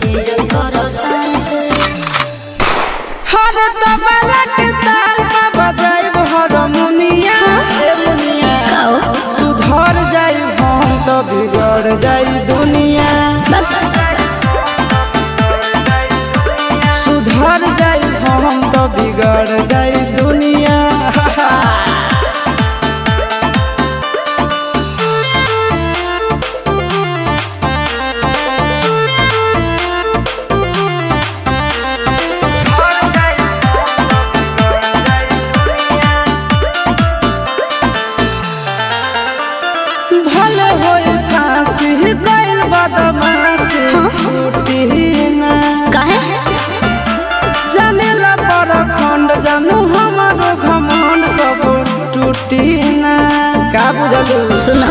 जियल करो शान से। हर तबला के ताल में बजाइब हारमोनिया ए मुनिया सुधर जाई हम तो बिगड़ जाई दुनिया सुधर जाई हम तो बिगड़ जाई दुनिया भले होई फांसी गइल बदमाशी छूटी ना काहे जानेला पर खंड जानू हमारो घमंड कबो टूटी ना का बुझलू सुनो